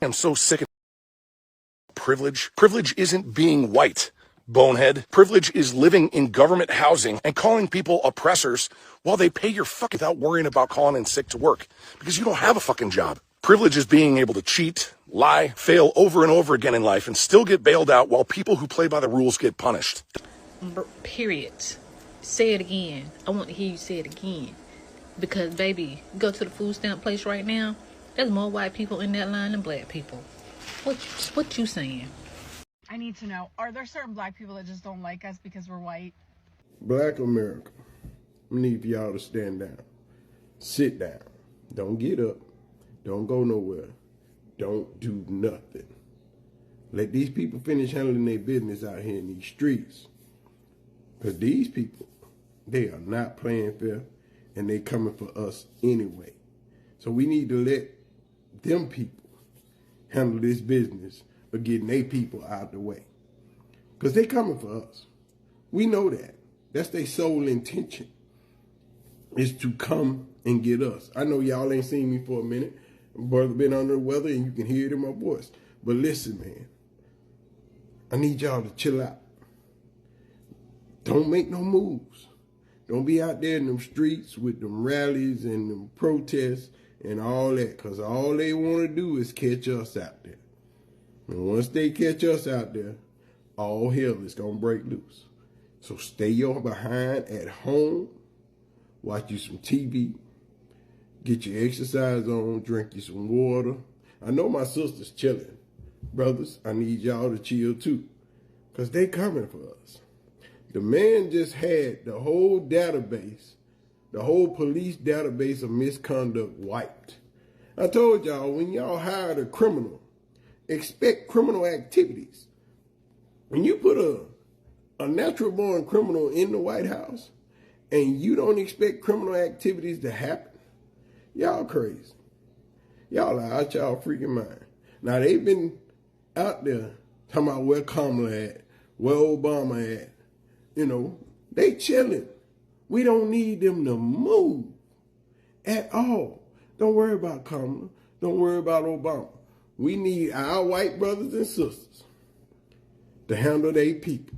I'm so sick of privilege. Privilege isn't being white, bonehead. Privilege is living in government housing and calling people oppressors while they pay your fuck without worrying about calling in sick to work because you don't have a fucking job. Privilege is being able to cheat, lie, fail over and over again in life and still get bailed out while people who play by the rules get punished. Period. Say it again. I want to hear you say it again. Because, baby, go to the food stamp place right now. There's more white people in that line than black people. What you saying? I need to know, are there certain black people that just don't like us because we're white? Black America, I need for y'all to stand down. Sit down. Don't get up. Don't go nowhere. Don't do nothing. Let these people finish handling their business out here in these streets. Because these people, they are not playing fair and they coming for us anyway. So we need to let them people handle this business of getting their people out the way. Because they coming for us. We know that. That's their sole intention, is to come and get us. I know y'all ain't seen me for a minute. Brother been under the weather and you can hear it in my voice. But listen, man, I need y'all to chill out. Don't make no moves. Don't be out there in them streets with them rallies and them protests and all that, because all they want to do is catch us out there. And once they catch us out there, all hell is going to break loose. So stay your behind at home, watch you some TV, get your exercise on, drink you some water. I know my sister's chilling. Brothers, I need y'all to chill too, because they coming for us. The man just had the whole database, the whole police database of misconduct wiped. I told y'all, when y'all hired a criminal, expect criminal activities. When you put a natural-born criminal in the White House and you don't expect criminal activities to happen, y'all crazy. Y'all are out y'all freaking mind. Now, they've been out there talking about where Kamala at, where Obama at. You know, they chilling. We don't need them to move at all. Don't worry about Kamala. Don't worry about Obama. We need our white brothers and sisters to handle their people.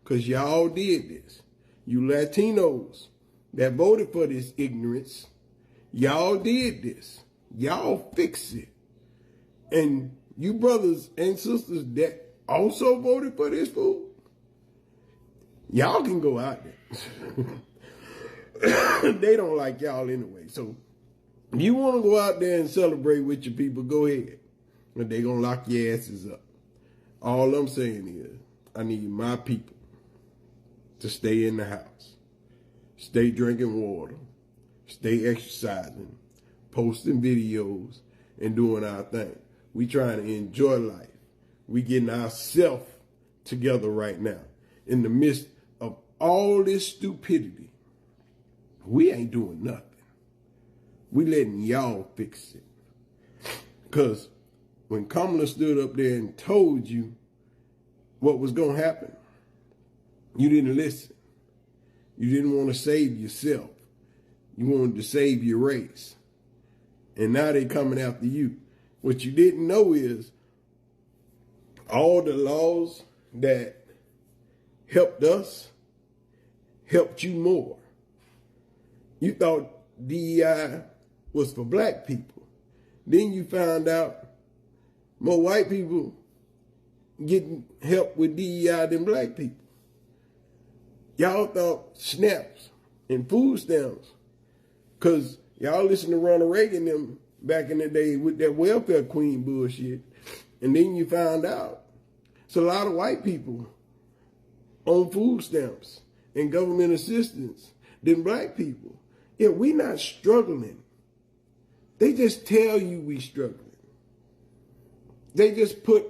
Because y'all did this. You Latinos that voted for this ignorance, y'all did this. Y'all fix it. And you brothers and sisters that also voted for this fool, y'all can go out there. They don't like y'all anyway. So if you want to go out there and celebrate with your people, go ahead. But they going to lock your asses up. All I'm saying is, I need my people to stay in the house. Stay drinking water. Stay exercising. Posting videos and doing our thing. We trying to enjoy life. We getting ourselves together right now. In the midst of all this stupidity, we ain't doing nothing. We letting y'all fix it. Because when Kamala stood up there and told you what was going to happen, you didn't listen. You didn't want to save yourself. You wanted to save your race. And now they coming after you. What you didn't know is all the laws that helped us helped you more. You thought DEI was for black people. Then you found out more white people getting help with DEI than black people. Y'all thought snaps and food stamps, because y'all listened to Ronald Reagan them back in the day with that welfare queen bullshit. And then you found out it's a lot of white people on food stamps and government assistance than black people. Yeah, we not struggling. They just tell you we struggling. They just put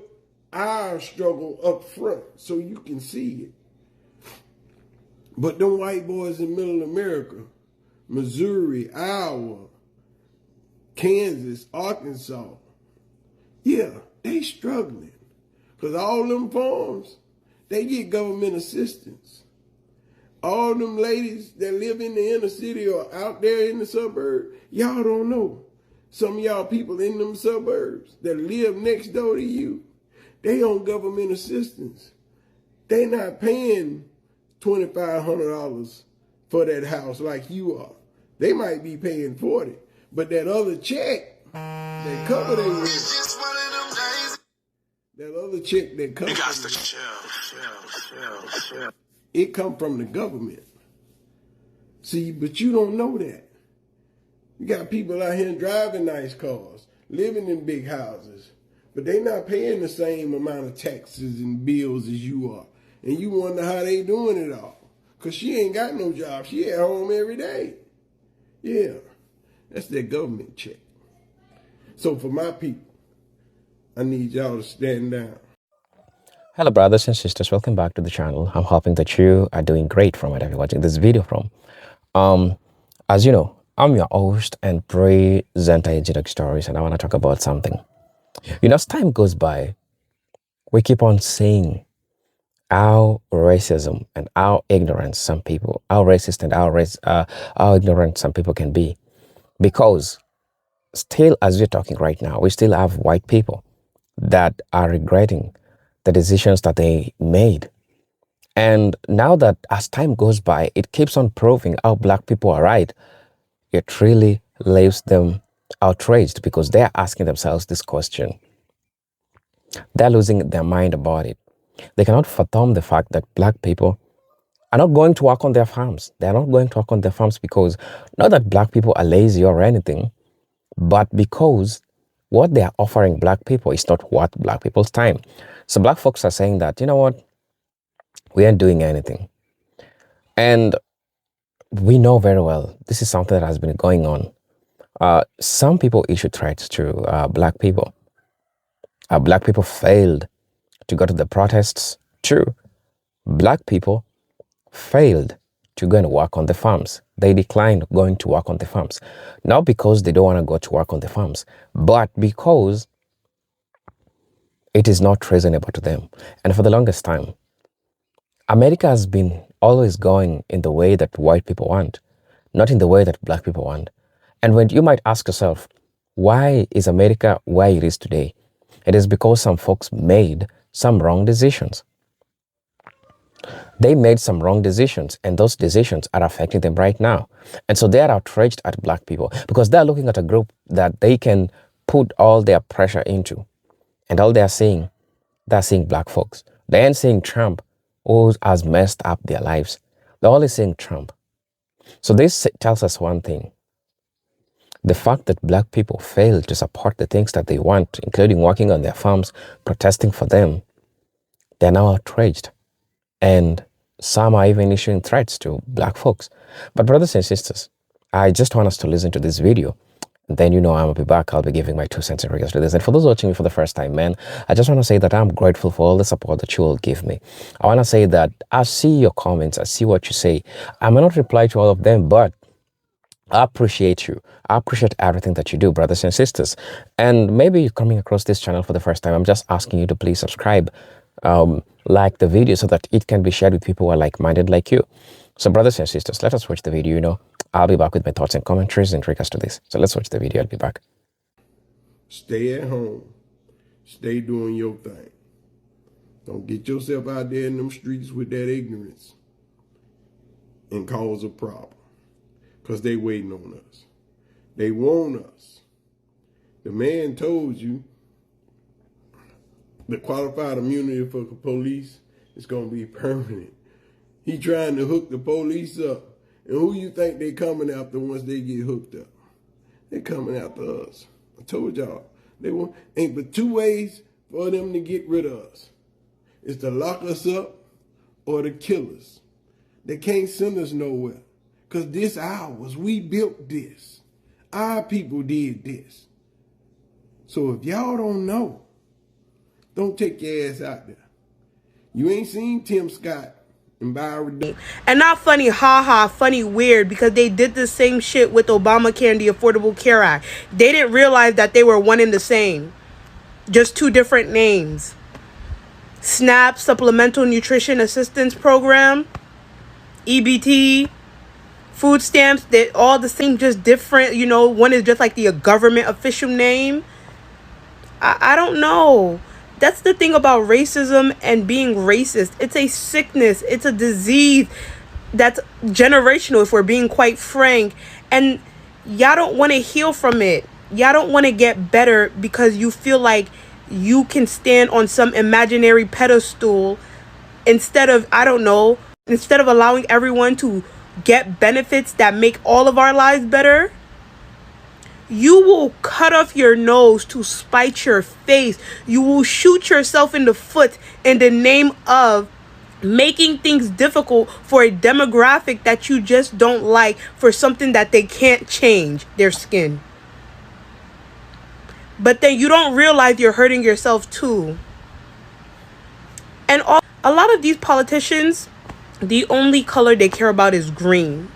our struggle up front so you can see it. But them white boys in middle America, Missouri, Iowa, Kansas, Arkansas, yeah, they struggling. Because all them farms, they get government assistance. All them ladies that live in the inner city or out there in the suburb, y'all don't know. Some of y'all people in them suburbs that live next door to you, they on government assistance. They not paying $2,500 for that house like you are. They might be paying 40, but that other check that cover their rent, that other check that comes, it come from the government. See, but you don't know that. You got people out here driving nice cars, living in big houses, but they not paying the same amount of taxes and bills as you are. And you wonder how they doing it all. Because she ain't got no job. She at home every day. Yeah, that's their government check. So for my people, I need y'all to stand down. Hello brothers and sisters, welcome back to the channel. I'm hoping that you are doing great from wherever you're watching this video from. As you know, I'm your host and presenter in G Stories, and I want to talk about something. As time goes by, we keep on seeing how racism and how ignorant some people, how racist and how ignorant some people can be. Because still, as we're talking right now, we still have white people that are regretting the decisions that they made. And now that as time goes by, it keeps on proving how black people are right. It really leaves them outraged because they're asking themselves this question. They're losing their mind about it. They cannot fathom the fact that black people are not going to work on their farms. They're not going to work on their farms because not that black people are lazy or anything, but because what they are offering black people is not worth black people's time. So black folks are saying that, you know what, we aren't doing anything. And we know very well this is something that has been going on. Some people issue threats to black people. Black people failed to go to the protests. True. Black people failed to go and work on the farms. They declined going to work on the farms. Not because they don't want to go to work on the farms, but because it is not reasonable to them. And for the longest time, America has been always going in the way that white people want, not in the way that black people want. And when you might ask yourself, why is America where it is today? It is because some folks made some wrong decisions. They made some wrong decisions, and those decisions are affecting them right now. And so they are outraged at black people because they're looking at a group that they can put all their pressure into. And all they're seeing black folks. They ain't seeing Trump, who has messed up their lives. They're only seeing Trump. So this tells us one thing. The fact that black people fail to support the things that they want, including working on their farms, protesting for them, they're now outraged. And some are even issuing threats to black folks. But brothers and sisters, I just want us to listen to this video. And then, I'll be back. I'll be giving my 2 cents in regards to this. And for those watching me for the first time, man, I just want to say that I'm grateful for all the support that you will give me. I want to say that I see your comments. I see what you say. I may not reply to all of them, but I appreciate you. I appreciate everything that you do, brothers and sisters. And maybe you're coming across this channel for the first time. I'm just asking you to please subscribe, like the video so that it can be shared with people who are like-minded like you. So brothers and sisters, let us watch the video, I'll be back with my thoughts and commentaries in regards to this. So let's watch the video. I'll be back. Stay at home. Stay doing your thing. Don't get yourself out there in them streets with that ignorance and cause a problem. Because they waiting on us. They want us. The man told you the qualified immunity for the police is going to be permanent. He trying to hook the police up. And who you think they coming after once they get hooked up? They coming after us. I told y'all. They ain't but 2 ways for them to get rid of us. It's to lock us up or to kill us. They can't send us nowhere. Because this ours. We built this. Our people did this. So if y'all don't know, don't take your ass out there. You ain't seen Tim Scott and Byron. And not funny, haha, funny, weird, because they did the same shit with Obamacare and the Affordable Care Act. They didn't realize that they were one and the same. Just 2 different names. SNAP, Supplemental Nutrition Assistance Program, EBT, food stamps, they're all the same, just different. You know, one is just like the government official name. I don't know. That's the thing about racism and being racist. It's a sickness. It's a disease that's generational, if we're being quite frank. And y'all don't want to heal from it. Y'all don't want to get better because you feel like you can stand on some imaginary pedestal instead of, I don't know, instead of allowing everyone to get benefits that make all of our lives better. You will cut off your nose to spite your face. You will shoot yourself in the foot in the name of making things difficult for a demographic that you just don't like, for something that they can't change, their skin. But then you don't realize you're hurting yourself too. And a lot of these politicians, the only color they care about is green.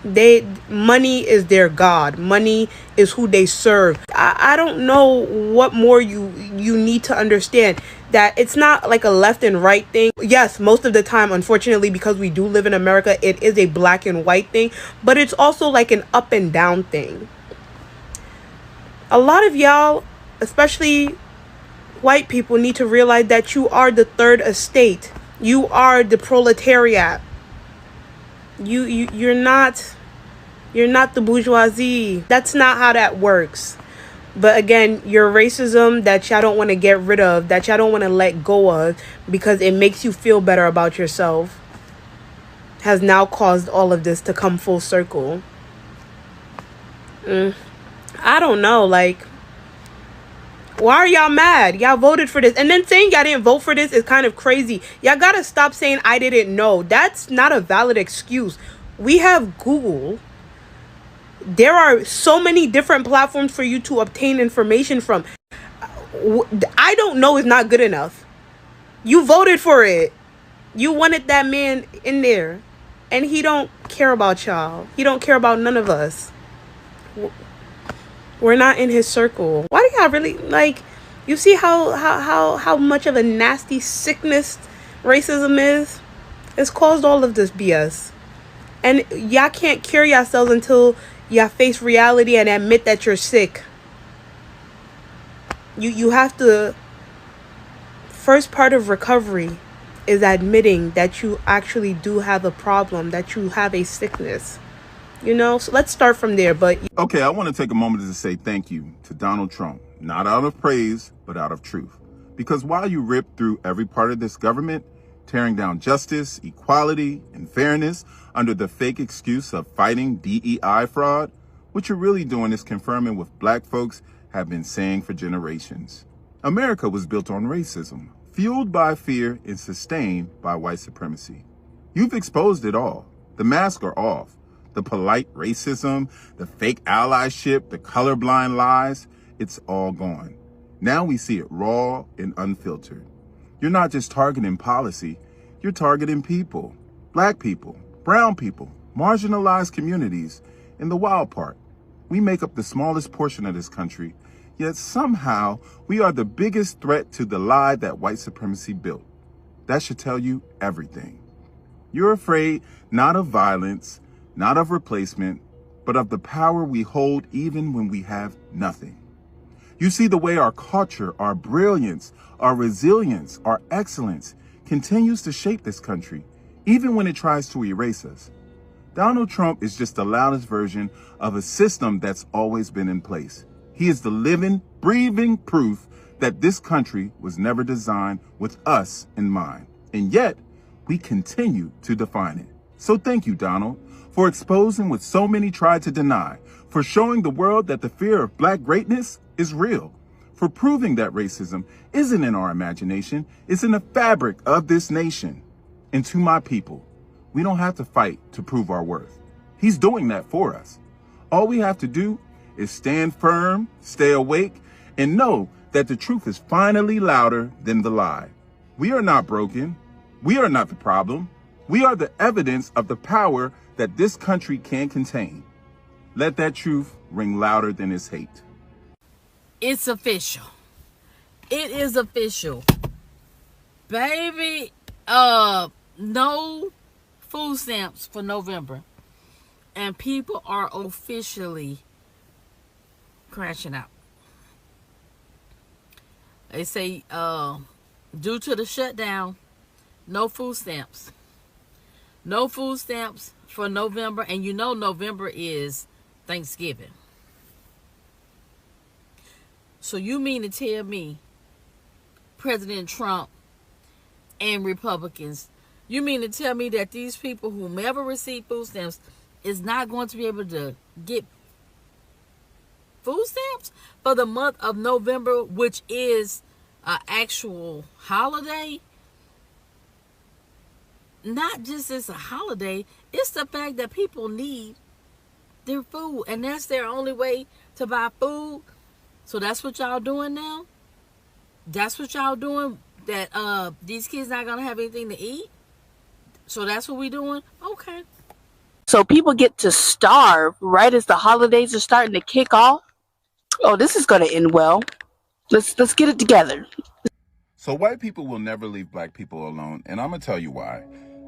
Money is their god. Money is who they serve. I don't know what more you need to understand, that it's not like a left and right thing. Yes, most of the time, unfortunately, because we do live in America, it is a black and white thing, but it's also like an up and down thing. A lot of y'all, especially white people, need to realize that you are the third estate. You are the proletariat. You're not the bourgeoisie. That's not how that works. But again, your racism that y'all don't want to get rid of, that y'all don't want to let go of because it makes you feel better about yourself, has now caused all of this to come full circle. I don't know, like, why are y'all mad? Y'all voted for this. And then saying y'all didn't vote for this is kind of crazy. Y'all gotta stop saying I didn't know. That's not a valid excuse. We have Google. There are so many different platforms for you to obtain information from. I don't know is not good enough. You voted for it. You wanted that man in there. And he don't care about y'all. He don't care about none of us. We're not in his circle. Why do y'all really, like, you see how much of a nasty sickness racism is? It's caused all of this BS. And y'all can't cure yourselves until y'all face reality and admit that you're sick. You have to, first part of recovery is admitting that you actually do have a problem, that you have a sickness. You know, so let's start from there. But okay, I want to take a moment to say thank you to Donald Trump, not out of praise, but out of truth. Because while you rip through every part of this government, tearing down justice, equality, and fairness under the fake excuse of fighting DEI fraud, what you're really doing is confirming what black folks have been saying for generations. America was built on racism, fueled by fear and sustained by white supremacy. You've exposed it all. The masks are off. The polite racism, the fake allyship, the colorblind lies, it's all gone. Now we see it raw and unfiltered. You're not just targeting policy, you're targeting people. Black people, brown people, marginalized communities. And the wild part, we make up the smallest portion of this country, yet somehow we are the biggest threat to the lie that white supremacy built. That should tell you everything. You're afraid not of violence, not of replacement, but of the power we hold even when we have nothing. You see the way our culture, our brilliance, our resilience, our excellence continues to shape this country, even when it tries to erase us. Donald Trump is just the loudest version of a system that's always been in place. He is the living, breathing proof that this country was never designed with us in mind. And yet, we continue to define it. So thank you, Donald, for exposing what so many tried to deny, for showing the world that the fear of black greatness is real, for proving that racism isn't in our imagination, it's in the fabric of this nation. And to my people, we don't have to fight to prove our worth. He's doing that for us. All we have to do is stand firm, stay awake, and know that the truth is finally louder than the lie. We are not broken. We are not the problem. We are the evidence of the power that this country can contain. Let that truth ring louder than its hate. It's official. It is official. Baby, no food stamps for November. And people are officially crashing out. They say due to the shutdown, no food stamps. No food stamps for November. And you know November is Thanksgiving. So you mean to tell me President Trump and Republicans, you mean to tell me that these people who never receive food stamps is not going to be able to get food stamps for the month of November, which is an actual holiday? Not just it's a holiday, it's the fact that people need their food, and that's their only way to buy food. So that's what y'all doing now? That's what y'all doing? That these kids not gonna have anything to eat? So that's what we doing? Okay. So people get to starve right as the holidays are starting to kick off. Oh, this is going to end well. Let's get it together. So white people will never leave black people alone, and I'm gonna tell you why.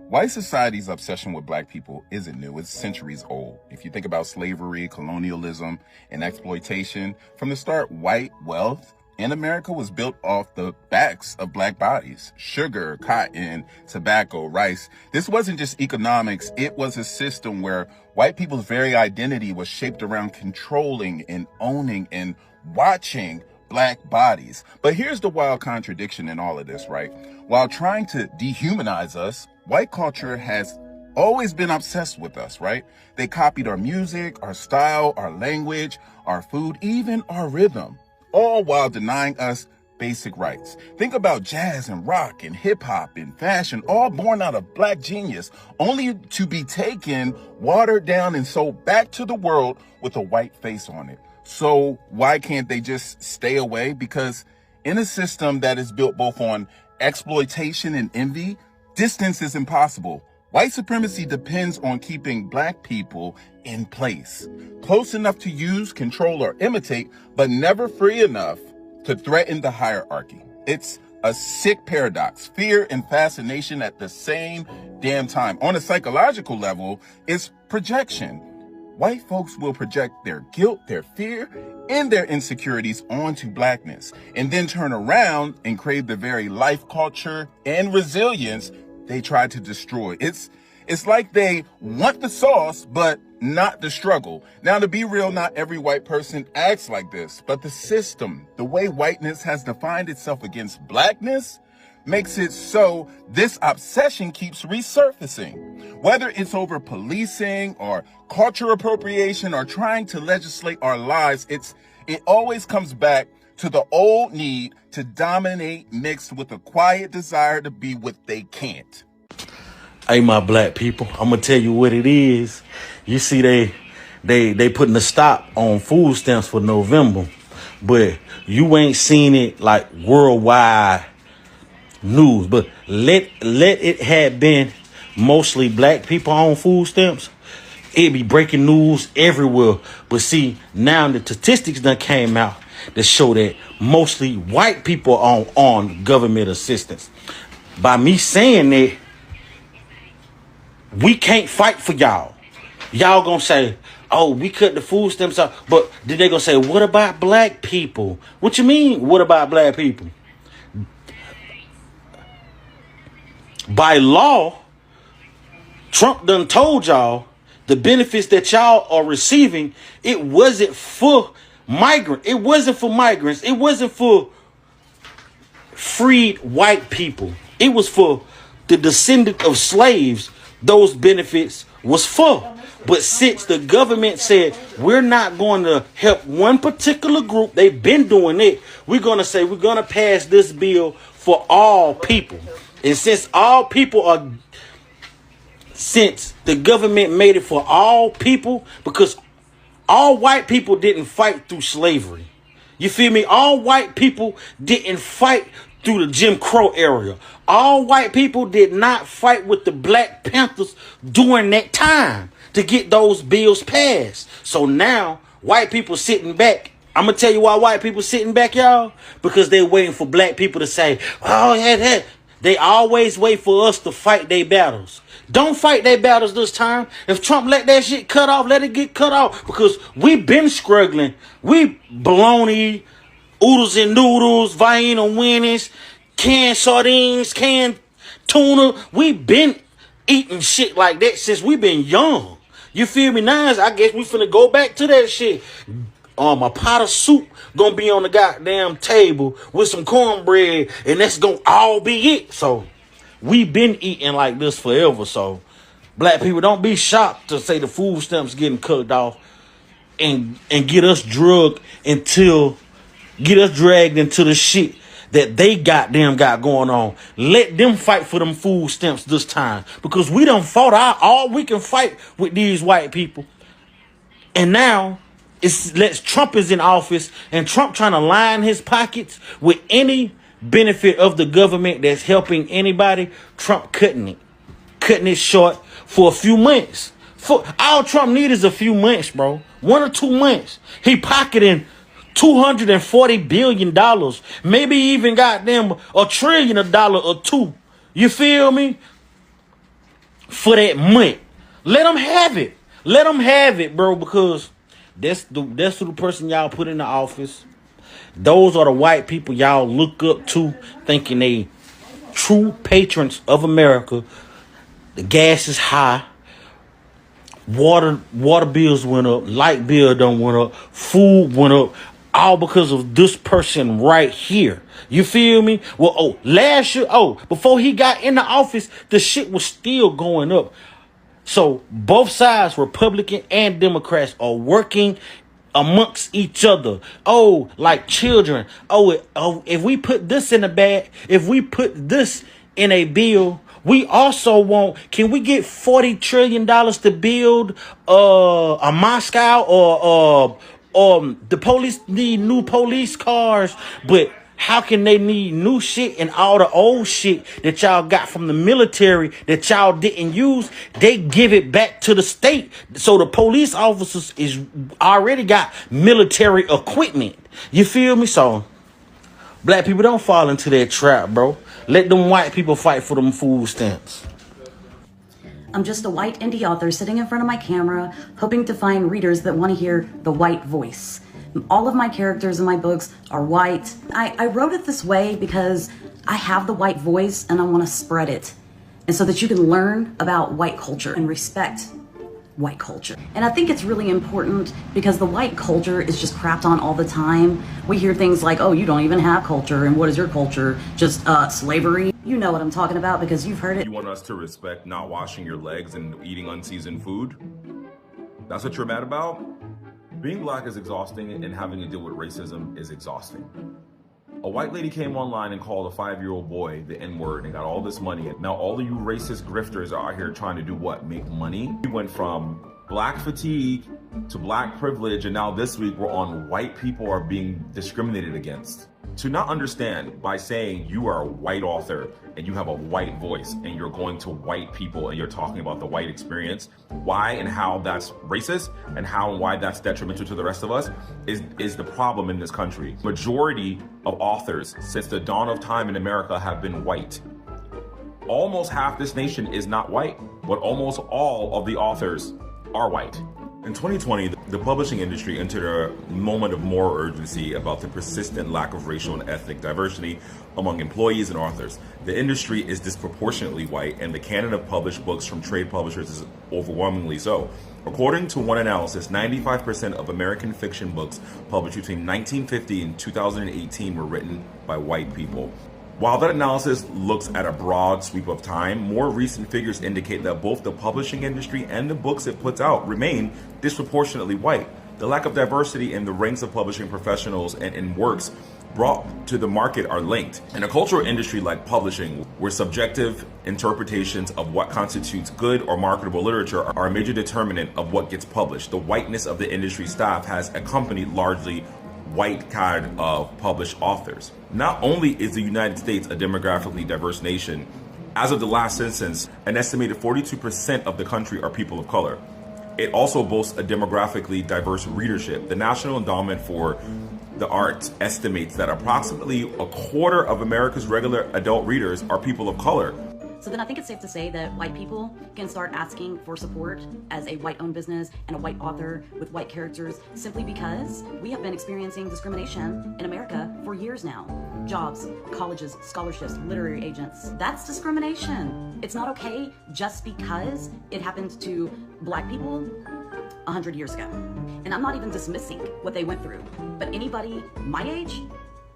White society's obsession with black people isn't new. It's centuries old. If you think about slavery, colonialism, and exploitation, from the start, white wealth in America was built off the backs of black bodies. Sugar, cotton, tobacco, rice. This wasn't just economics. It was a system where white people's very identity was shaped around controlling and owning and watching black bodies. But here's the wild contradiction in all of this, right? While trying to dehumanize us, white culture has always been obsessed with us, right? They copied our music, our style, our language, our food, even our rhythm, all while denying us basic rights. Think about jazz and rock and hip hop and fashion, all born out of black genius, only to be taken, watered down, and sold back to the world with a white face on it. So why can't they just stay away? Because in a system that is built both on exploitation and envy, distance is impossible. White supremacy depends on keeping black people in place, close enough to use, control, or imitate, but never free enough to threaten the hierarchy. It's a sick paradox, fear and fascination at the same damn time. On a psychological level, it's projection. White folks will project their guilt, their fear, and their insecurities onto blackness, and then turn around and crave the very life, culture, and resilience they tried to destroy. It's like they want the sauce, but not the struggle. Now, to be real, not every white person acts like this, but the system, the way whiteness has defined itself against blackness, makes it so this obsession keeps resurfacing. Whether it's over policing or culture appropriation or trying to legislate our lives, it always comes back to the old need to dominate mixed with a quiet desire to be what they can't. Hey, my black people, I'm gonna tell you what it is. You see, they putting a stop on food stamps for November, but you ain't seen it like worldwide news. But let it have been mostly black people on food stamps, it'd be breaking news everywhere. But see, now the statistics done came out that show that mostly white people are on government assistance. By me saying that, we can't fight for y'all. Y'all gonna say, oh, we cut the food stamps off. But then they gonna say, what about black people? What you mean, what about black people? By law, Trump done told y'all the benefits that y'all are receiving, it wasn't for migrants. It wasn't for migrants. It wasn't for freed white people. It was for the descendant of slaves. Those benefits was for. But since the government said we're not going to help one particular group, they've been doing it. We're going to say we're going to pass this bill for all people. And since the government made it for all people, because all white people didn't fight through slavery. You feel me? All white people didn't fight through the Jim Crow era. All white people did not fight with the Black Panthers during that time to get those bills passed. So now white people sitting back. I'm going to tell you why white people sitting back, y'all. Because they're waiting for black people to say, oh, yeah, They always wait for us to fight their battles. Don't fight their battles this time. If Trump let that shit cut off, let it get cut off. Because we been struggling. We bologna, oodles and noodles, Vienna winnings, canned sardines, canned tuna. We been eating shit like that since we been young. You feel me? Now I guess we finna go back to that shit. A pot of soup gonna be on the goddamn table with some cornbread, and that's gonna all be it. So we been eating like this forever. So black people, don't be shocked to say the food stamps getting cut off and get us dragged into the shit that they goddamn got going on. Let them fight for them food stamps this time, because we done fought all we can fight with these white people. And now Trump is in office, and Trump trying to line his pockets with any benefit of the government that's helping anybody. Trump cutting it short for a few months. All Trump need is a few months, bro. 1 or 2 months. He pocketing $240 billion, maybe even goddamn $1 trillion or two. You feel me? For that month. Let them have it. Let them have it, bro, because that's the person y'all put in the office. Those are the white people y'all look up to, thinking they true patrons of America. The gas is high. Water bills went up. Light bill done went up. Food went up. All because of this person right here. You feel me? Well, last year, before he got in the office, the shit was still going up. So both sides, Republican and Democrats, are working amongst each other. Like children. If we put this in a bag, if we put this in a bill, we also want, can we get $40 trillion to build a Moscow, or the police need new police cars, but how can they need new shit and all the old shit that y'all got from the military that y'all didn't use? They give it back to the state. So the police officers is already got military equipment. You feel me? So black people, don't fall into that trap, bro. Let them white people fight for them food stamps. I'm just a white indie author sitting in front of my camera, hoping to find readers that want to hear the white voice. All of my characters in my books are white. I wrote it this way because I have the white voice and I want to spread it. And so that you can learn about white culture and respect white culture. And I think it's really important because the white culture is just crapped on all the time. We hear things like, you don't even have culture, and what is your culture? Just slavery. You know what I'm talking about because you've heard it. You want us to respect not washing your legs and eating unseasoned food? That's what you're mad about? Being black is exhausting, and having to deal with racism is exhausting. A white lady came online and called a 5-year-old boy the N-word and got all this money. And now all of you racist grifters are out here trying to do what? Make money? We went from black fatigue to black privilege, and now this week we're on white people are being discriminated against. To not understand by saying you are a white author and you have a white voice and you're going to white people and you're talking about the white experience, why and how that's racist and how and why that's detrimental to the rest of us is the problem in this country. Majority of authors since the dawn of time in America have been white. Almost half this nation is not white, but almost all of the authors are white. In 2020, the publishing industry entered a moment of moral urgency about the persistent lack of racial and ethnic diversity among employees and authors. The industry is disproportionately white, and the canon of published books from trade publishers is overwhelmingly so. According to one analysis, 95% of American fiction books published between 1950 and 2018 were written by white people. While that analysis looks at a broad sweep of time, more recent figures indicate that both the publishing industry and the books it puts out remain disproportionately white. The lack of diversity in the ranks of publishing professionals and in works brought to the market are linked. In a cultural industry like publishing, where subjective interpretations of what constitutes good or marketable literature are a major determinant of what gets published, the whiteness of the industry staff has accompanied largely white kind of published authors. Not only is the United States a demographically diverse nation, as of the last census, an estimated 42% of the country are people of color. It also boasts a demographically diverse readership. The National Endowment for The Art estimates that approximately a quarter of America's regular adult readers are people of color. So then I think it's safe to say that white people can start asking for support as a white-owned business and a white author with white characters simply because we have been experiencing discrimination in America for years now. Jobs, colleges, scholarships, literary agents. That's discrimination. It's not okay just because it happened to black people 100 years ago. And I'm not even dismissing what they went through, but anybody my age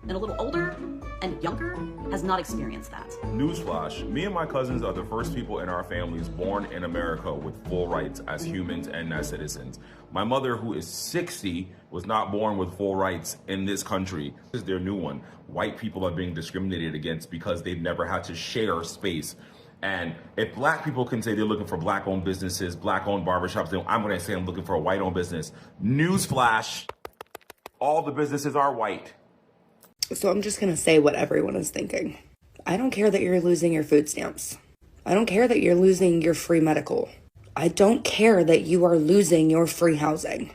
and a little older and younger has not experienced that. Newsflash, me and my cousins are the first people in our families born in America with full rights as humans and as citizens. My mother, who is 60, was not born with full rights in this country. This is their new one. White people are being discriminated against because they've never had to share space. And if black people can say they're looking for black-owned businesses, black-owned barbershops, then I'm gonna say I'm looking for a white-owned business. Newsflash, all the businesses are white. So I'm just going to say what everyone is thinking. I don't care that you're losing your food stamps. I don't care that you're losing your free medical. I don't care that you are losing your free housing.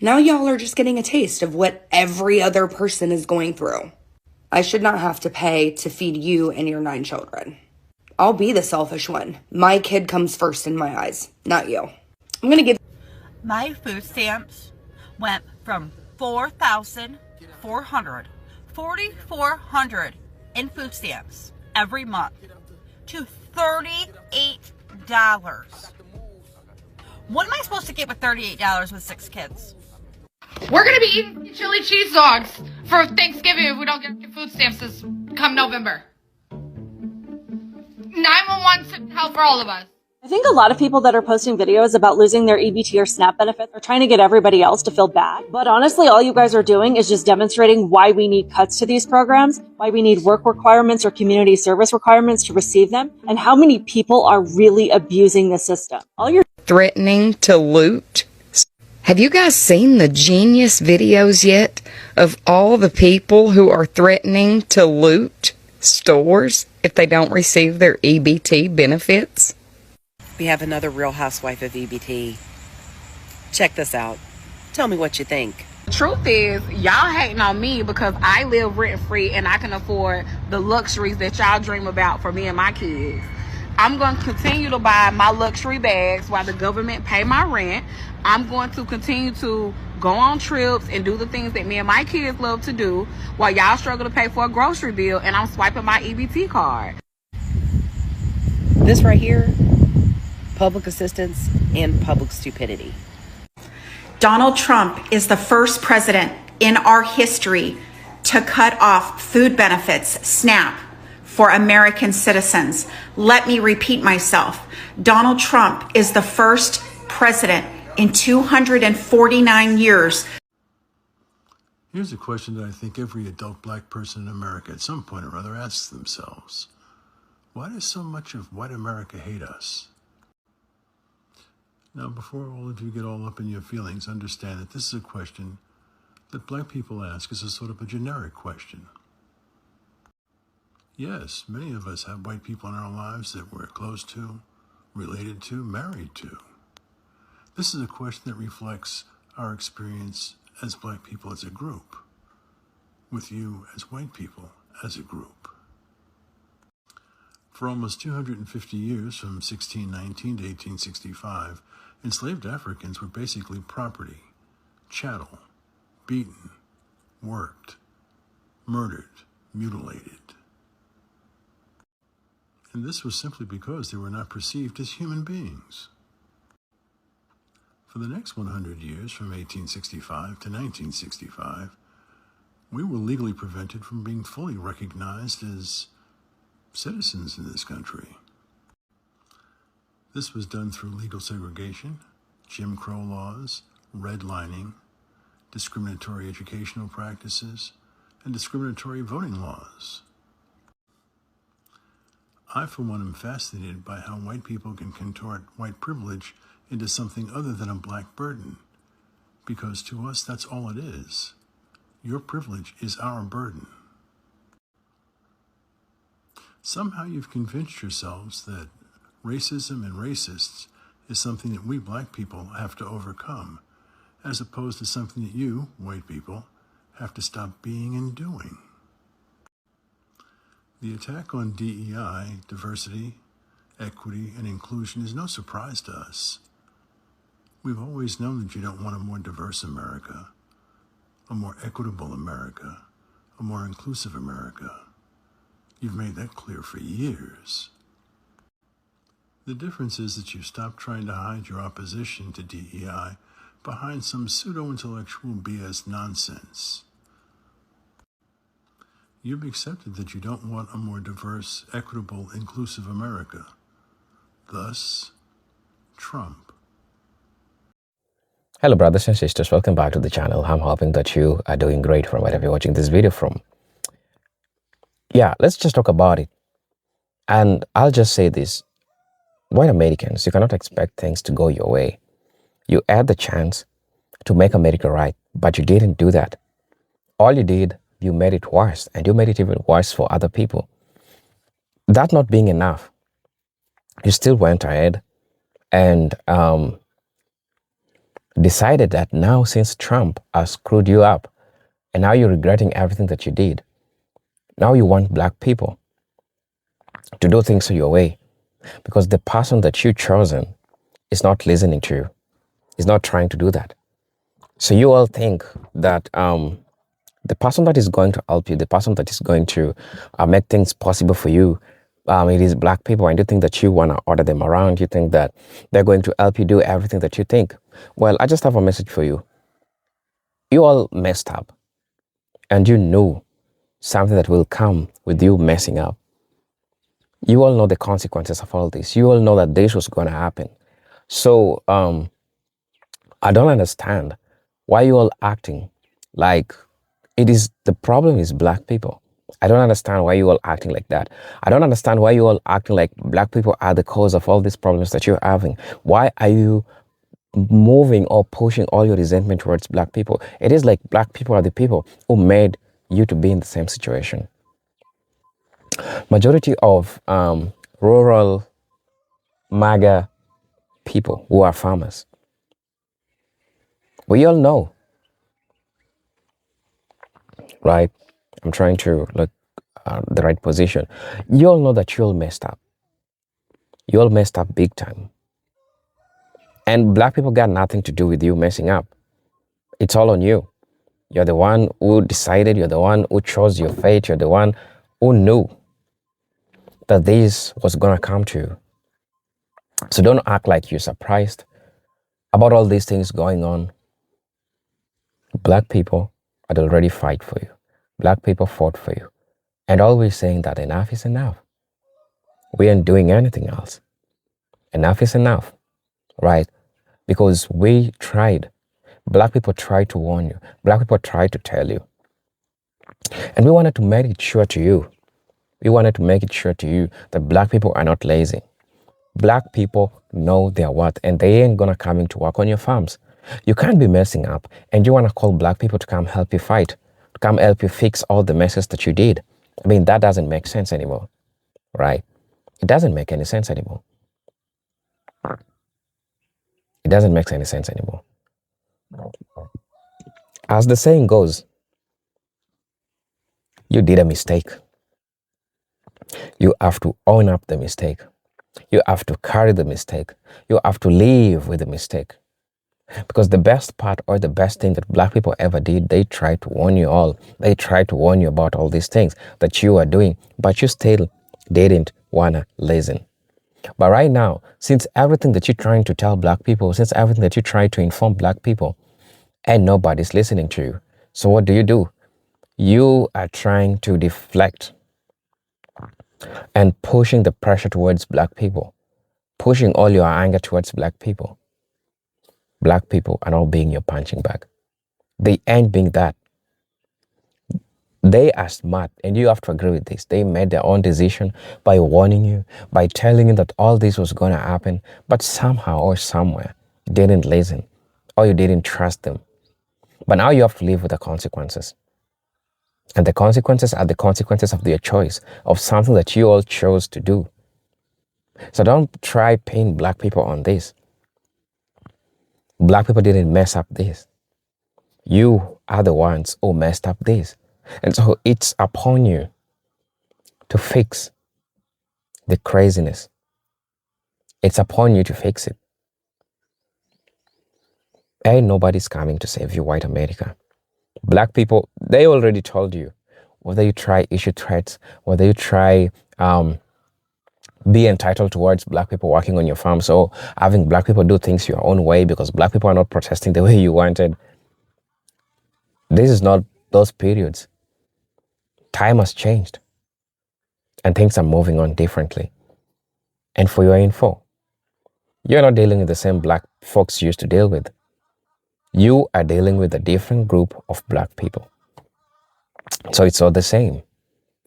Now y'all are just getting a taste of what every other person is going through. I should not have to pay to feed you and your 9 children. I'll be the selfish one. My kid comes first in my eyes, not you. I'm going to give... My food stamps went from $4,400 in food stamps every month to $38. What am I supposed to get with $38 with 6 kids? We're gonna be eating chili cheese dogs for Thanksgiving if we don't get food stamps this come November. 911 sent help for all of us. I think a lot of people that are posting videos about losing their EBT or SNAP benefits are trying to get everybody else to feel bad. But honestly, all you guys are doing is just demonstrating why we need cuts to these programs, why we need work requirements or community service requirements to receive them, and how many people are really abusing the system. All you're threatening to loot. Have you guys seen the genius videos yet of all the people who are threatening to loot stores if they don't receive their EBT benefits? We have another Real Housewife of EBT. Check this out. Tell me what you think. Truth is, y'all hating on me because I live rent-free and I can afford the luxuries that y'all dream about for me and my kids. I'm going to continue to buy my luxury bags while the government pay my rent. I'm going to continue to go on trips and do the things that me and my kids love to do while y'all struggle to pay for a grocery bill and I'm swiping my EBT card. This right here, public assistance and public stupidity. Donald Trump is the first president in our history to cut off food benefits, SNAP, for American citizens. Let me repeat myself. Donald Trump is the first president in 249 years. Here's a question that I think every adult black person in America at some point or other asks themselves. Why does so much of white America hate us? Now, before all of you get all up in your feelings, understand that this is a question that black people ask as a sort of a generic question. Yes, many of us have white people in our lives that we're close to, related to, married to. This is a question that reflects our experience as black people as a group, with you as white people as a group. For almost 250 years, from 1619 to 1865, enslaved Africans were basically property, chattel, beaten, worked, murdered, mutilated. And this was simply because they were not perceived as human beings. For the next 100 years, from 1865 to 1965, we were legally prevented from being fully recognized as citizens in this country. This was done through legal segregation, Jim Crow laws, redlining, discriminatory educational practices, and discriminatory voting laws. I, for one, am fascinated by how white people can contort white privilege into something other than a black burden, because to us, that's all it is. Your privilege is our burden. Somehow you've convinced yourselves that racism and racists is something that we black people have to overcome, as opposed to something that you, white people, have to stop being and doing. The attack on DEI, diversity, equity, and inclusion is no surprise to us. We've always known that you don't want a more diverse America, a more equitable America, a more inclusive America. You've made that clear for years. The difference is that you've stopped trying to hide your opposition to DEI behind some pseudo-intellectual BS nonsense. You've accepted that you don't want a more diverse, equitable, inclusive America. Thus, Trump. Hello brothers and sisters, welcome back to the channel. I'm hoping that you are doing great from wherever you're watching this video from. Yeah, let's just talk about it. And I'll just say this. White Americans, you cannot expect things to go your way. You had the chance to make America right, but you didn't do that. All you did, you made it worse, and you made it even worse for other people. That not being enough, you still went ahead and decided that now since Trump has screwed you up, and now you're regretting everything that you did, now you want black people to do things your way, because the person that you've chosen is not listening to you, is not trying to do that. So you all think that the person that is going to help you, the person that is going to make things possible for you, it is black people, and you think that you want to order them around. You think that they're going to help you do everything that you think. Well, I just have a message for you. You all messed up, and you knew something that will come with you messing up. You all know the consequences of all this. You all know that this was going to happen. So I don't understand why you all acting like the problem is black people. I don't understand why you all acting like that. I don't understand why you all acting like black people are the cause of all these problems that you're having. Why are you moving or pushing all your resentment towards black people? It is like black people are the people who made you to be in the same situation. Majority of rural MAGA people who are farmers, we all know, right? I'm trying to look the right position. You all know that you all messed up. You all messed up big time. And black people got nothing to do with you messing up. It's all on you. You're the one who decided, you're the one who chose your fate, you're the one who knew that this was going to come to you. So don't act like you're surprised about all these things going on. Black people had already fight for you. Black people fought for you. And always saying that enough is enough. We ain't doing anything else. Enough is enough, right? Because we tried. Black people tried to warn you. Black people tried to tell you. And we wanted to make it sure to you. We wanted to make it sure to you that black people are not lazy. Black people know their worth, and they ain't gonna come in to work on your farms. You can't be messing up and you wanna call black people to come help you fight, to come help you fix all the messes that you did. I mean, that doesn't make sense anymore, right? It doesn't make any sense anymore. It doesn't make any sense anymore. As the saying goes, you did a mistake. You have to own up the mistake. You have to carry the mistake. You have to live with the mistake. Because the best part or the best thing that black people ever did, they tried to warn you all. They tried to warn you about all these things that you are doing, but you still didn't want to listen. But right now, since everything that you're trying to tell black people, since everything that you try to inform black people, and nobody's listening to you, so what do? You are trying to deflect and pushing the pressure towards black people, pushing all your anger towards black people. Black people are not being your punching bag. They ain't being that. They are smart, and you have to agree with this. They made their own decision by warning you, by telling you that all this was going to happen, but somehow or somewhere, you didn't listen, or you didn't trust them. But now you have to live with the consequences. And the consequences are the consequences of their choice, of something that you all chose to do. So don't try pin black people on this. Black people didn't mess up this. You are the ones who messed up this. And so it's upon you to fix the craziness. It's upon you to fix it. Ain't nobody's coming to save you, white America. Black people, they already told you. Whether you try issue threats, whether you try be entitled towards black people working on your farm, so having black people do things your own way because black people are not protesting the way you wanted. This is not those periods. Time has changed and things are moving on differently. And for your info, you're not dealing with the same black folks you used to deal with. You are dealing with a different group of black people. So it's not the same.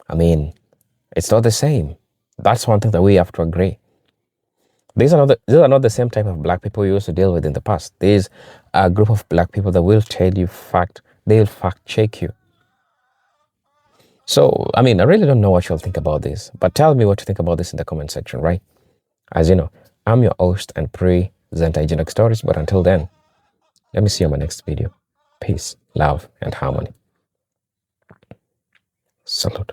I mean, it's not the same. That's one thing that we have to agree. These are not the same type of black people you used to deal with in the past. There's a group of black people that will tell you they'll fact check you. So, I mean, I really don't know what you'll think about this, but tell me what you think about this in the comment section, right? As you know, I'm your host and presenter Hygienic Stories, but until then, let me see you in my next video. Peace, love, and harmony. Salute.